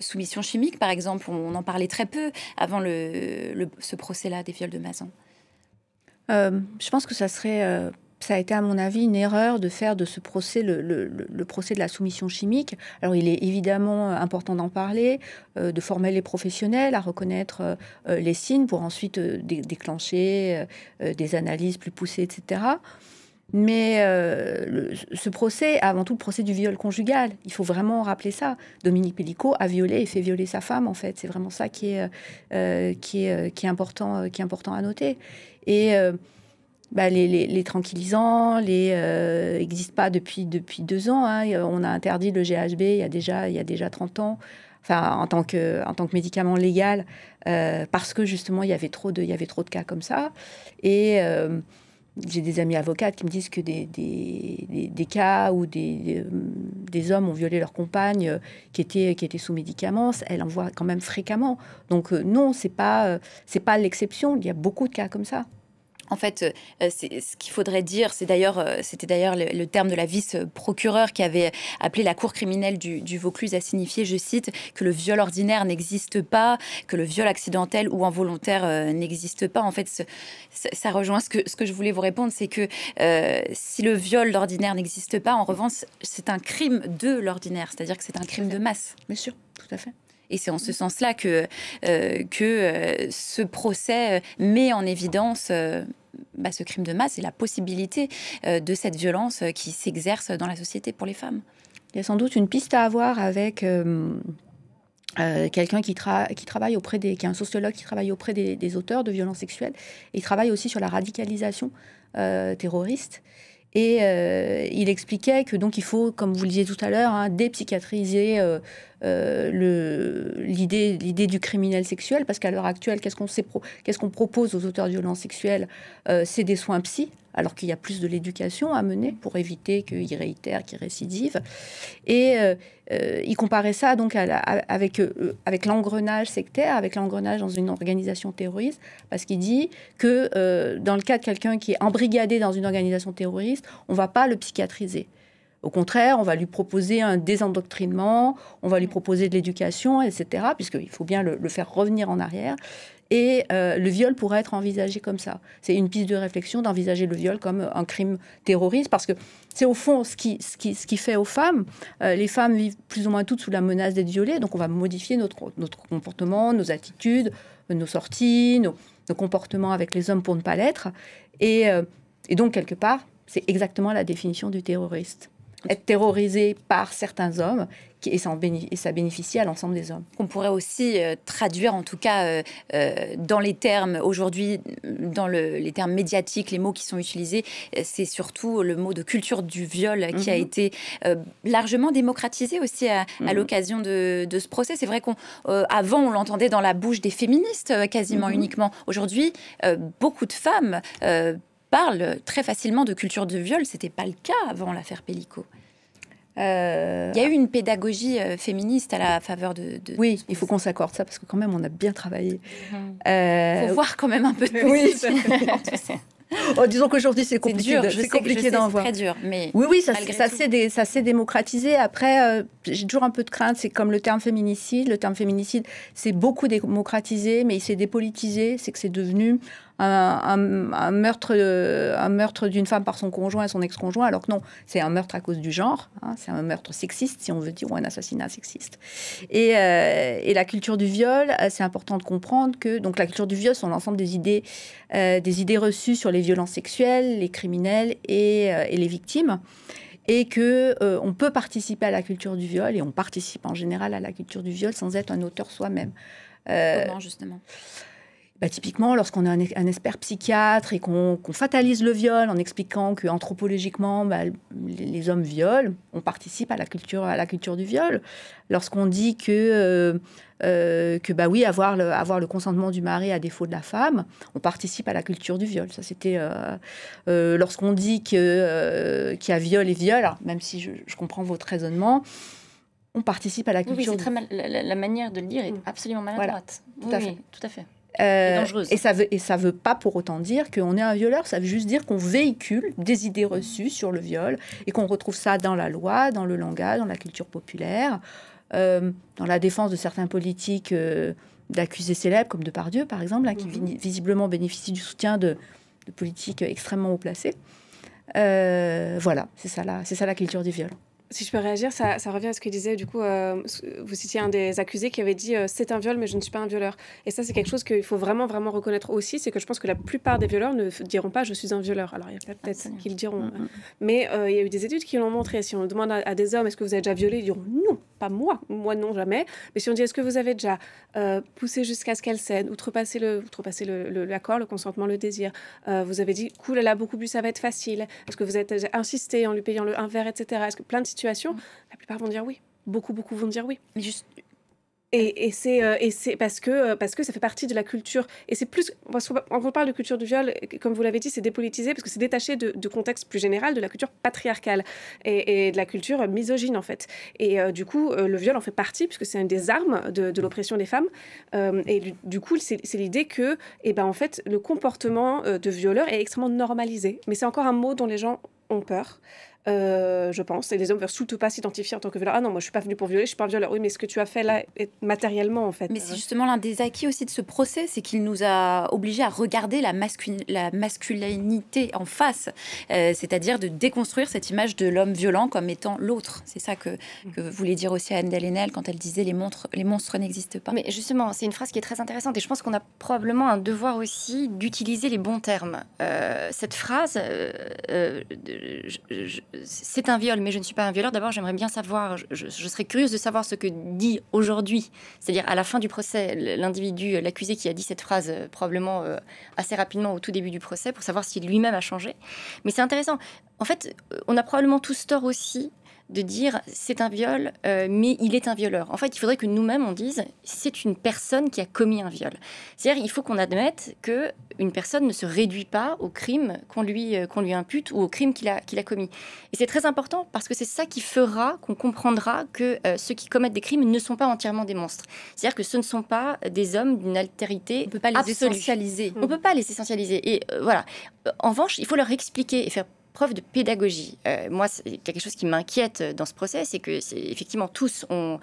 soumission chimique. Par exemple, on en parlait très peu avant ce procès-là des viols de Mazan. Je pense que ça a été à mon avis une erreur de faire de ce procès le procès de la soumission chimique. Alors il est évidemment important d'en parler, de former les professionnels à reconnaître les signes pour ensuite déclencher des analyses plus poussées, etc. Mais ce procès, avant tout le procès du viol conjugal, il faut vraiment rappeler ça. Dominique Pellicot a violé et fait violer sa femme, en fait. C'est vraiment ça qui est important à noter. Et les tranquillisants n'existent pas depuis 2 ans. Hein. On a interdit le GHB il y a déjà 30 ans, enfin, en tant que médicament légal, parce que justement, il y avait trop de cas comme ça. Et j'ai des amis avocates qui me disent que des cas où des hommes ont violé leur compagne qui étaient sous médicaments, elle en voit quand même fréquemment. Donc non, c'est pas l'exception. Il y a beaucoup de cas comme ça. En fait, ce qu'il faudrait dire, c'était d'ailleurs le terme de la vice-procureure qui avait appelé la cour criminelle du Vaucluse à signifier, je cite, que le viol ordinaire n'existe pas, que le viol accidentel ou involontaire n'existe pas. En fait, ça rejoint ce que je voulais vous répondre, c'est que si le viol d'ordinaire n'existe pas, en revanche, c'est un crime de l'ordinaire, c'est-à-dire que c'est un crime de masse. Bien sûr, tout à fait. Et c'est en ce sens-là que ce procès met en évidence ce crime de masse et la possibilité de cette violence qui s'exerce dans la société pour les femmes. Il y a sans doute une piste à avoir avec quelqu'un qui travaille qui est un sociologue qui travaille auprès des auteurs de violences sexuelles. Et il travaille aussi sur la radicalisation terroriste. Et il expliquait que donc il faut, comme vous le disiez tout à l'heure, dépsychiatriser l'idée du criminel sexuel, parce qu'à l'heure actuelle, qu'est-ce qu'on propose aux auteurs de violences sexuelles? C'est des soins psy, alors qu'il y a plus de l'éducation à mener pour éviter qu'ils réitèrent, qu'ils récidivent. Et il comparait ça donc avec l'engrenage sectaire, avec l'engrenage dans une organisation terroriste, parce qu'il dit que dans le cas de quelqu'un qui est embrigadé dans une organisation terroriste, on ne va pas le psychiatriser. Au contraire, on va lui proposer un désendoctrinement, on va lui proposer de l'éducation, etc., puisqu'il faut bien le faire revenir en arrière. Et le viol pourrait être envisagé comme ça. C'est une piste de réflexion d'envisager le viol comme un crime terroriste, parce que c'est au fond ce qui fait aux femmes. Les femmes vivent plus ou moins toutes sous la menace d'être violées, donc on va modifier notre comportement, nos attitudes, nos sorties, nos comportements avec les hommes pour ne pas l'être. Et donc, quelque part, c'est exactement la définition du terroriste. Être terrorisé par certains hommes et ça bénéficie à l'ensemble des hommes. On pourrait aussi traduire, en tout cas, dans les termes, aujourd'hui, dans les termes médiatiques, les mots qui sont utilisés, c'est surtout le mot de culture du viol qui a été largement démocratisé aussi à l'occasion de ce procès. C'est vrai qu'avant, on l'entendait dans la bouche des féministes quasiment uniquement. Aujourd'hui, beaucoup de femmes parle très facilement de culture de viol. C'était pas le cas avant l'affaire Pellicot. Il y a eu une pédagogie féministe à la faveur de... Oui, il faut qu'on s'accorde ça, parce que quand même, on a bien travaillé. Faut voir quand même un peu de positif. Oh, disons qu'aujourd'hui, c'est compliqué, c'est compliqué d'en voir. C'est très dur, mais oui, ça s'est démocratisé. Après, j'ai toujours un peu de crainte. C'est comme le terme féminicide. Le terme féminicide, c'est beaucoup démocratisé, mais il s'est dépolitisé. C'est que c'est devenu un meurtre d'une femme par son conjoint et son ex-conjoint, alors que non, c'est un meurtre à cause du genre. C'est un meurtre sexiste, si on veut dire, ou un assassinat sexiste. Et la culture du viol, c'est important de comprendre que donc la culture du viol sont l'ensemble des idées reçues sur les violences sexuelles, les criminels et les victimes. Et qu'on peut participer à la culture du viol, et on participe en général à la culture du viol sans être un auteur soi-même. Comment, justement ? Typiquement, lorsqu'on est un expert psychiatre et qu'on fatalise le viol en expliquant qu'anthropologiquement, les hommes violent, on participe à la culture du viol. Lorsqu'on dit que oui, avoir le consentement du mari à défaut de la femme, on participe à la culture du viol. Ça, c'était lorsqu'on dit qu'il y a viol et viol, alors, même si je comprends votre raisonnement, on participe à la culture. Oui, c'est très mal. La manière de le dire est absolument maladroite. Voilà, tout à fait. Et ça veut pas pour autant dire qu'on est un violeur, ça veut juste dire qu'on véhicule des idées reçues sur le viol et qu'on retrouve ça dans la loi, dans le langage, dans la culture populaire, dans la défense de certains politiques d'accusés célèbres comme Depardieu par exemple, qui visiblement bénéficient du soutien de politiques extrêmement haut placés. Voilà, c'est ça la culture du viol. Si je peux réagir, ça revient à ce que disait, du coup, vous citiez un des accusés qui avait dit c'est un viol, mais je ne suis pas un violeur. Et ça, c'est quelque chose qu'il faut vraiment, vraiment reconnaître aussi, c'est que je pense que la plupart des violeurs ne diront pas je suis un violeur. Alors, il y a peut-être qui le diront. Mais il y a eu des études qui l'ont montré. Si on demande à des hommes est-ce que vous avez déjà violé, ils diront non, pas moi. Moi, non, jamais. Mais si on dit est-ce que vous avez déjà poussé jusqu'à ce qu'elle cède, outrepasser l'accord, le consentement, le désir, vous avez dit cool, elle a beaucoup bu, ça va être facile. Est-ce que vous avez insisté en lui payant un verre, etc. Est-ce que plein de situations, la plupart vont dire oui. Beaucoup vont dire oui. Mais juste... Et c'est parce que ça fait partie de la culture. Et c'est plus... Parce qu'on on parle de culture du viol, comme vous l'avez dit, c'est dépolitisé parce que c'est détaché de contexte plus général de la culture patriarcale et de la culture misogyne, en fait. Et du coup, le viol en fait partie puisque c'est une des armes de l'oppression des femmes. Et du coup, c'est l'idée que, en fait, le comportement de violeur est extrêmement normalisé. Mais c'est encore un mot dont les gens ont peur. Je pense, et les hommes ne veulent surtout pas s'identifier en tant que violeur. Ah non, moi je suis pas venue pour violer, je suis pas un violeur. Oui, mais ce que tu as fait là est matériellement en fait. Mais c'est justement l'un des acquis aussi de ce procès, c'est qu'il nous a obligés à regarder la masculinité en face, c'est-à-dire de déconstruire cette image de l'homme violent comme étant l'autre. C'est ça que voulait dire aussi Anne Delenel quand elle disait les monstres n'existent pas. Mais justement, c'est une phrase qui est très intéressante et je pense qu'on a probablement un devoir aussi d'utiliser les bons termes. Cette phrase, c'est un viol, mais je ne suis pas un violeur. D'abord, j'aimerais bien savoir, je serais curieuse de savoir ce que dit aujourd'hui, c'est-à-dire à la fin du procès, l'individu, l'accusé qui a dit cette phrase probablement assez rapidement au tout début du procès, pour savoir si lui-même a changé. Mais c'est intéressant. En fait, on a probablement tous tort aussi de dire c'est un viol, mais il est un violeur. En fait, il faudrait que nous-mêmes on dise c'est une personne qui a commis un viol. C'est-à-dire il faut qu'on admette que une personne ne se réduit pas au crime qu'on lui impute ou au crime qu'il a commis. Et c'est très important parce que c'est ça qui fera qu'on comprendra que ceux qui commettent des crimes ne sont pas entièrement des monstres. C'est-à-dire que ce ne sont pas des hommes d'une altérité absolue. On peut pas les essentialiser. On peut pas les essentialiser. Et voilà. En revanche, il faut leur expliquer et faire preuve de pédagogie. Moi, il y a quelque chose qui m'inquiète dans ce procès, c'est que effectivement tous ont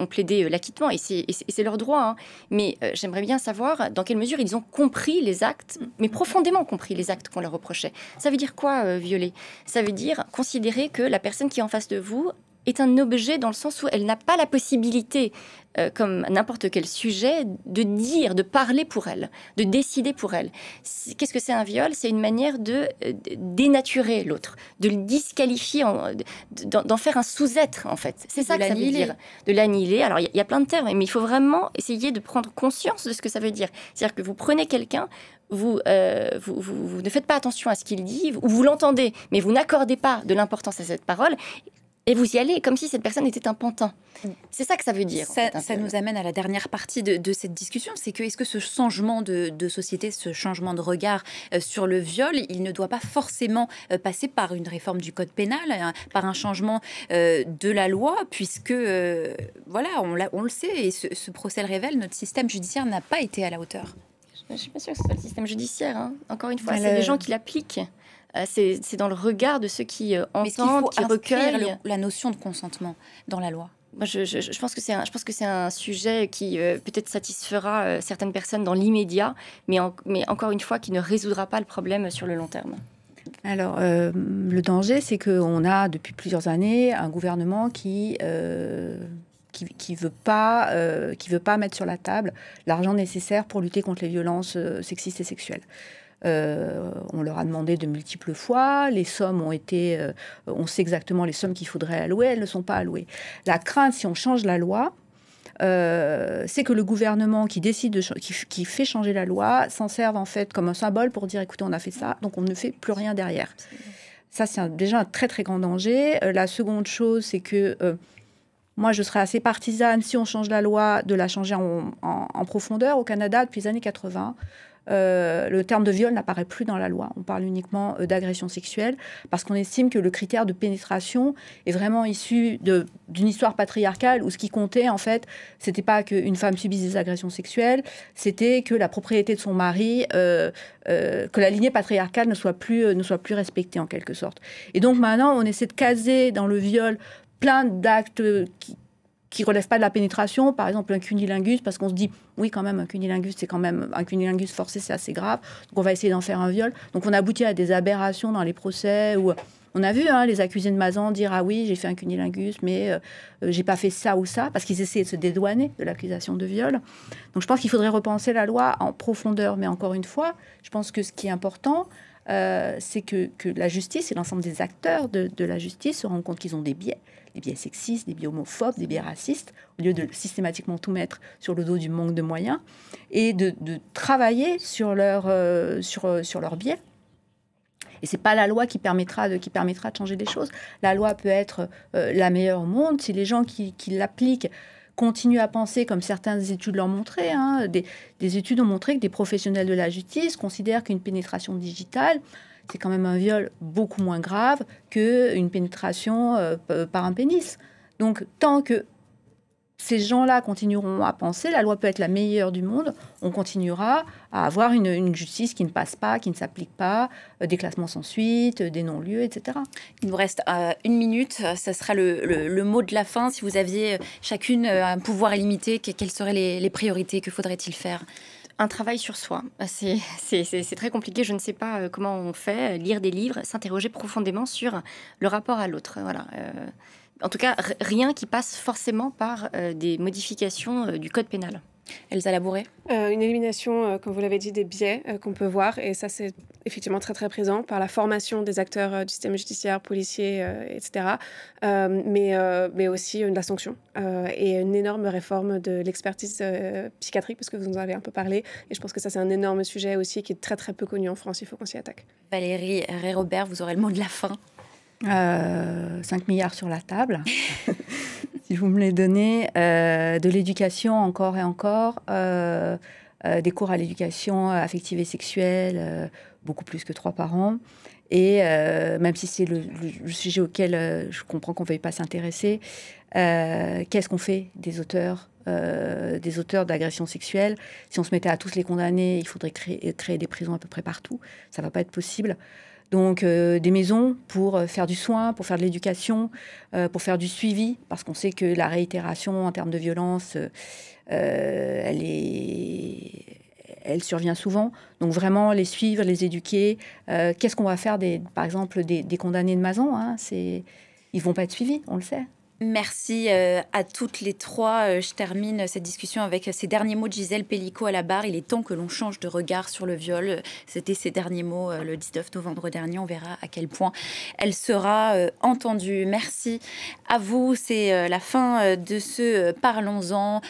plaidé l'acquittement et c'est leur droit. Hein. Mais j'aimerais bien savoir dans quelle mesure ils ont compris les actes, mais profondément compris les actes qu'on leur reprochait. Ça veut dire quoi, violer ? Ça veut dire considérer que la personne qui est en face de vous est un objet dans le sens où elle n'a pas la possibilité, comme n'importe quel sujet, de dire, de parler pour elle, de décider pour elle. Qu'est-ce que c'est un viol ? C'est une manière de dénaturer l'autre, de le disqualifier, d'en faire un sous-être, en fait. C'est ça que ça veut dire. De l'annihiler. Alors, il y a plein de termes, mais il faut vraiment essayer de prendre conscience de ce que ça veut dire. C'est-à-dire que vous prenez quelqu'un, vous ne faites pas attention à ce qu'il dit, ou vous l'entendez, mais vous n'accordez pas de l'importance à cette parole, et vous y allez comme si cette personne était un pantin. C'est ça que ça veut dire. Ça nous amène à la dernière partie de cette discussion, c'est que est-ce que ce changement de société, ce changement de regard sur le viol, il ne doit pas forcément passer par une réforme du code pénal, par un changement de la loi, puisque voilà, on le sait, et ce procès le révèle, notre système judiciaire n'a pas été à la hauteur. Je ne suis pas sûre que ce soit le système judiciaire. Hein. Encore une fois, Mais c'est les gens qui l'appliquent. C'est dans le regard de ceux qui Mais est-ce qu'il faut entendent, qui inscrire recueillent. la notion de consentement dans la loi? Moi, je pense que c'est un sujet qui peut-être satisfera certaines personnes dans l'immédiat, mais encore une fois, qui ne résoudra pas le problème sur le long terme. Alors, le danger, c'est qu'on a depuis plusieurs années un gouvernement qui veut pas mettre sur la table l'argent nécessaire pour lutter contre les violences sexistes et sexuelles. On leur a demandé de multiples fois, les sommes ont été, on sait exactement les sommes qu'il faudrait allouer, elles ne sont pas allouées. La crainte, si on change la loi, c'est que le gouvernement qui décide, qui fait changer la loi, s'en serve en fait comme un symbole pour dire, écoutez, on a fait ça, donc on ne fait plus rien derrière. Ça, c'est déjà un très très grand danger. La seconde chose, c'est que moi, je serais assez partisane, si on change la loi, de la changer en profondeur. Au Canada, depuis les années 80, le terme de viol n'apparaît plus dans la loi. On parle uniquement d'agression sexuelle parce qu'on estime que le critère de pénétration est vraiment issu d'une histoire patriarcale où ce qui comptait, en fait, c'était pas qu'une femme subisse des agressions sexuelles, c'était que la propriété de son mari, que la lignée patriarcale ne soit plus respectée en quelque sorte. Et donc maintenant, on essaie de caser dans le viol plein d'actes qui relèvent pas de la pénétration, par exemple un cunnilingus, parce qu'on se dit, oui, quand même, un cunnilingus forcé, c'est assez grave, donc on va essayer d'en faire un viol. Donc on aboutit à des aberrations dans les procès où on a vu les accusés de Mazan dire, ah oui, j'ai fait un cunnilingus, mais j'ai pas fait ça ou ça, parce qu'ils essayaient de se dédouaner de l'accusation de viol. Donc je pense qu'il faudrait repenser la loi en profondeur, mais encore une fois, je pense que ce qui est important, c'est que la justice et l'ensemble des acteurs de la justice se rendent compte qu'ils ont des biais sexistes, des biais homophobes, des biais racistes, au lieu de systématiquement tout mettre sur le dos du manque de moyens, et de travailler sur leurs biais. Et c'est pas la loi qui permettra de changer les choses. La loi peut être la meilleure au monde si les gens qui l'appliquent continuent à penser, comme certaines études l'ont montré, des études ont montré que des professionnels de la justice considèrent qu'une pénétration digitale, c'est quand même un viol beaucoup moins grave qu'une pénétration par un pénis. Donc, tant que ces gens-là continueront à penser, la loi peut être la meilleure du monde, on continuera à avoir une justice qui ne passe pas, qui ne s'applique pas, des classements sans suite, des non-lieux, etc. Il nous reste 1 minute, ça sera le mot de la fin. Si vous aviez chacune un pouvoir illimité, quelles seraient les priorités? Que faudrait-il faire? Un travail sur soi. C'est très compliqué, je ne sais pas comment on fait. Lire des livres, s'interroger profondément sur le rapport à l'autre. Voilà. En tout cas, rien qui passe forcément par des modifications du code pénal. Elsa Labouré? Une élimination, comme vous l'avez dit, des biais qu'on peut voir, et ça c'est effectivement très très présent par la formation des acteurs du système judiciaire, policiers, etc. Mais aussi de la sanction et une énorme réforme de l'expertise psychiatrique, parce que vous en avez un peu parlé, et je pense que ça c'est un énorme sujet aussi qui est très très peu connu en France, il faut qu'on s'y attaque. Valérie Rey-Robert, vous aurez le mot de la fin. 5 milliards sur la table, si vous me les donnez, de l'éducation encore et encore, des cours à l'éducation affective et sexuelle, beaucoup plus que 3 par an. Et même si c'est le sujet auquel je comprends qu'on ne veuille pas s'intéresser, qu'est-ce qu'on fait des auteurs d'agressions sexuelles? Si on se mettait à tous les condamner, il faudrait créer des prisons à peu près partout. Ça ne va pas être possible. Donc, des maisons pour faire du soin, pour faire de l'éducation, pour faire du suivi, parce qu'on sait que la réitération en termes de violence, elle survient souvent. Donc, vraiment, les suivre, les éduquer. Qu'est-ce qu'on va faire, par exemple, des condamnés de Mazan, ils ne vont pas être suivis, on le sait. Merci à toutes les trois. Je termine cette discussion avec ces derniers mots de Gisèle Pelicot à la barre. Il est temps que l'on change de regard sur le viol. C'était ses derniers mots le 19 novembre dernier. On verra à quel point elle sera entendue. Merci à vous. C'est la fin de ce Parlons-en.